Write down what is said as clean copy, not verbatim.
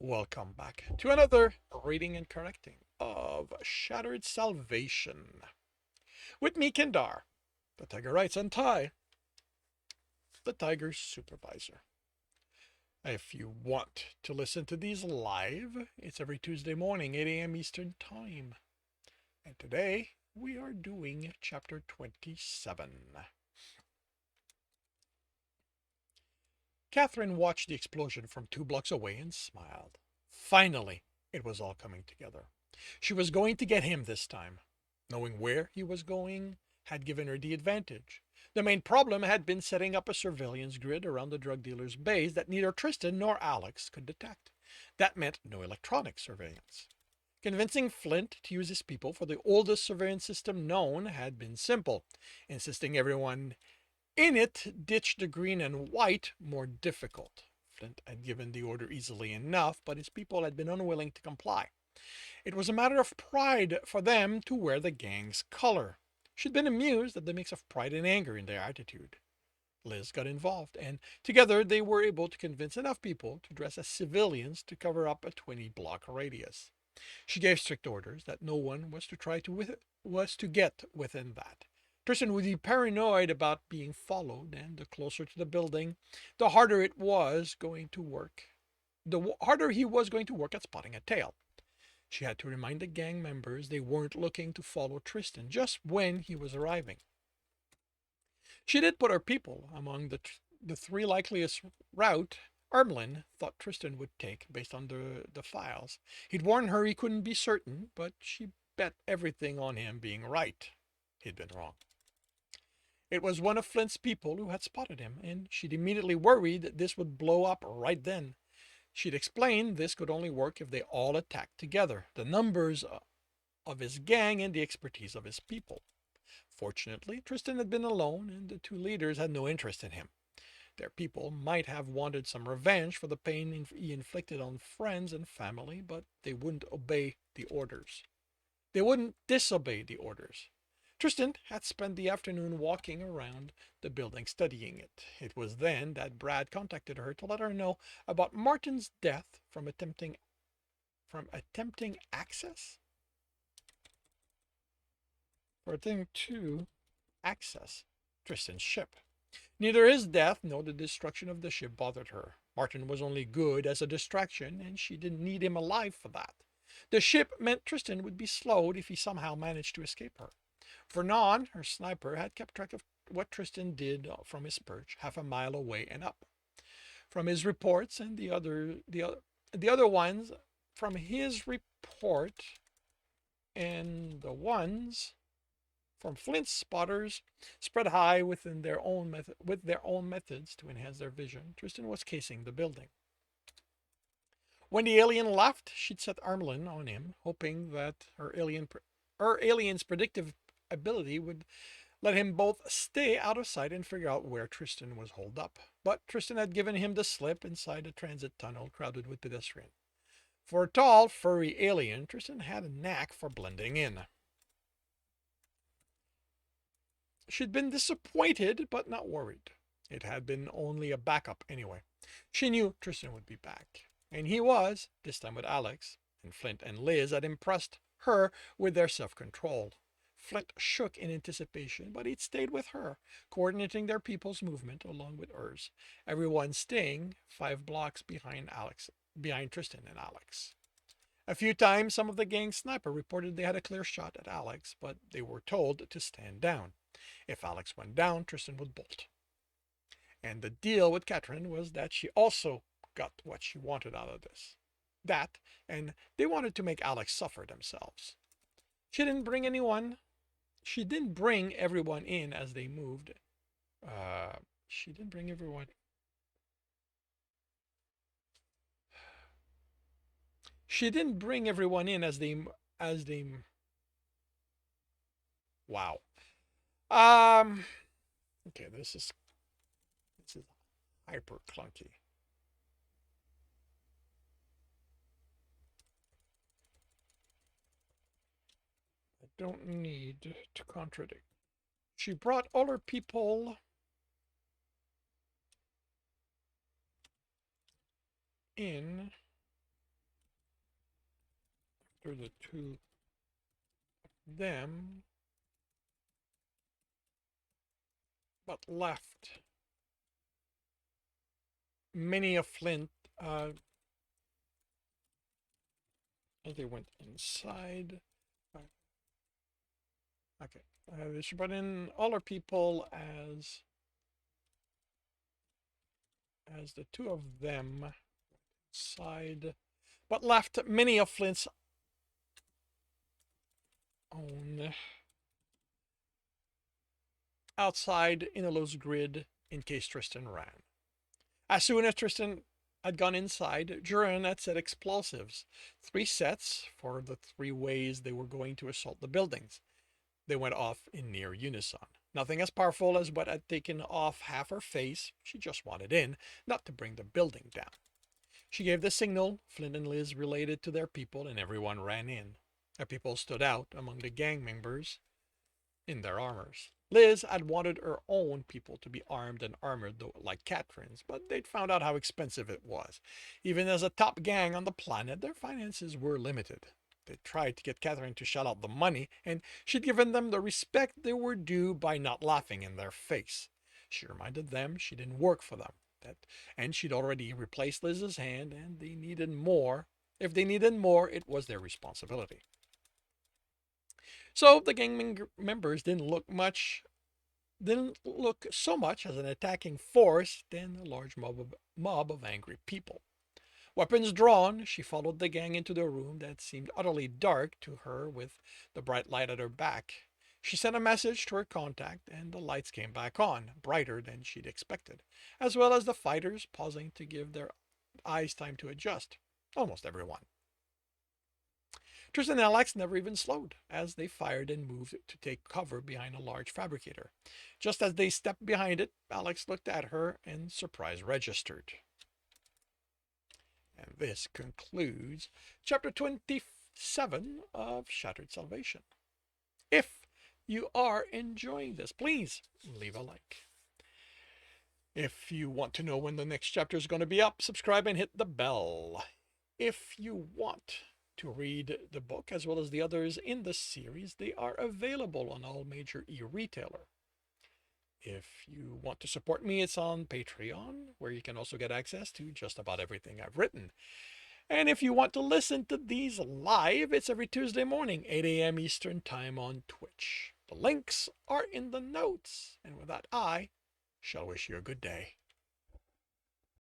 Welcome back to another reading and correcting of Shattered Salvation. With me, Kindar, the Tiger Writes, and Ty, the Tiger's supervisor. If you want to listen to these live, it's every Tuesday morning, 8 a.m. Eastern Time. And today, we are doing Chapter 27. Catherine watched the explosion from 2 blocks away and smiled. Finally, it was all coming together. She was going to get him this time. Knowing where he was going had given her the advantage. The main problem had been setting up a surveillance grid around the drug dealer's base that neither Tristan nor Alex could detect. That meant no electronic surveillance. Convincing Flint to use his people for the oldest surveillance system known had been simple. Insisting everyone in it ditch the green and white more difficult. Flint had given the order easily enough, but his people had been unwilling to comply. It was a matter of pride for them to wear the gang's color. She'd been amused at the mix of pride and anger in their attitude. Liz got involved, and together they were able to convince enough people to dress as civilians to cover up a 20-block radius. She gave strict orders that no one was to get within that. Tristan would be paranoid about being followed, and the closer to the building, the harder it was going to work. The harder he was going to work at spotting a tail. She had to remind the gang members they weren't looking to follow Tristan just when he was arriving. She did put her people among the three likeliest route Ermelin thought Tristan would take based on the files. He'd warned her he couldn't be certain, but she bet everything on him being right. He'd been wrong. It was one of Flint's people who had spotted him, and she'd immediately worried that this would blow up right then. She'd explained this could only work if they all attacked together, the numbers of his gang and the expertise of his people. Fortunately, Tristan had been alone, and the two leaders had no interest in him. Their people might have wanted some revenge for the pain he inflicted on friends and family, but they wouldn't obey the orders. They wouldn't disobey the orders. Tristan had spent the afternoon walking around the building studying it. It was then that Brad contacted her to let her know about Martin's death from attempting access? For attempting to access Tristan's ship. Neither his death nor the destruction of the ship bothered her. Martin was only good as a distraction, and she didn't need him alive for that. The ship meant Tristan would be slowed if he somehow managed to escape her. Vernon, her sniper, had kept track of what Tristan did from his perch, half a mile away and up. From his reports and the other ones, from his report and the ones from Flint's spotters spread high with their own methods to enhance their vision, Tristan was casing the building. When the alien left, she'd set Armelin on him, hoping that her alien's predictive ability would let him both stay out of sight and figure out where Tristan was holed up. But Tristan had given him the slip inside a transit tunnel crowded with pedestrians. For a tall, furry alien, Tristan had a knack for blending in. She'd been disappointed, but not worried. It had been only a backup anyway. She knew Tristan would be back. And he was, this time with Alex, and Flint and Liz had impressed her with their self-control. Flint shook in anticipation, but he'd stayed with her, coordinating their people's movement along with hers, everyone staying 5 blocks behind Tristan and Alex. A few times, some of the gang's sniper reported they had a clear shot at Alex, but they were told to stand down. If Alex went down, Tristan would bolt. And the deal with Catherine was that she also got what she wanted out of this. That, and they wanted to make Alex suffer themselves. She didn't bring everyone in as they moved. She didn't bring everyone. She didn't bring everyone in as they. Wow. Um. Okay, this is hyper clunky. I don't need to contradict. She brought all her people in after the two of them, but left many a flint as they went inside. Okay, they should put in all our people as the two of them side, but left many of Flint's own outside in a loose grid in case Tristan ran. As soon as Tristan had gone inside, Duran had set explosives, 3 sets for the 3 ways they were going to assault the buildings. They went off in near unison. Nothing as powerful as what had taken off half her face. She just wanted in, not to bring the building down. She gave the signal. Flint and Liz related to their people, and everyone ran in. Their people stood out among the gang members in their armors. Liz had wanted her own people to be armed and armored like Catherine's, but they'd found out how expensive it was. Even as a top gang on the planet, their finances were limited. They tried to get Catherine to shell out the money, and she'd given them the respect they were due by not laughing in their face. She reminded them she didn't work for them, and she'd already replaced Liz's hand, and they needed more. If they needed more, it was their responsibility. So the gang members didn't look so much as an attacking force than a large mob of angry people. Weapons drawn, she followed the gang into the room that seemed utterly dark to her with the bright light at her back. She sent a message to her contact, and the lights came back on, brighter than she'd expected, as well as the fighters pausing to give their eyes time to adjust. Almost everyone. Tristan and Alex never even slowed as they fired and moved to take cover behind a large fabricator. Just as they stepped behind it, Alex looked at her and surprise registered. And this concludes chapter 27 of Shattered Salvation. If you are enjoying this, please leave a like. If you want to know when the next chapter is going to be up, subscribe and hit the bell. If you want to read the book as well as the others in the series, they are available on all major e-retailer. If you want to support me, it's on Patreon, where you can also get access to just about everything I've written. And if you want to listen to these live, it's every Tuesday morning, 8 a.m. Eastern Time on Twitch. The links are in the notes. And with that, I shall wish you a good day.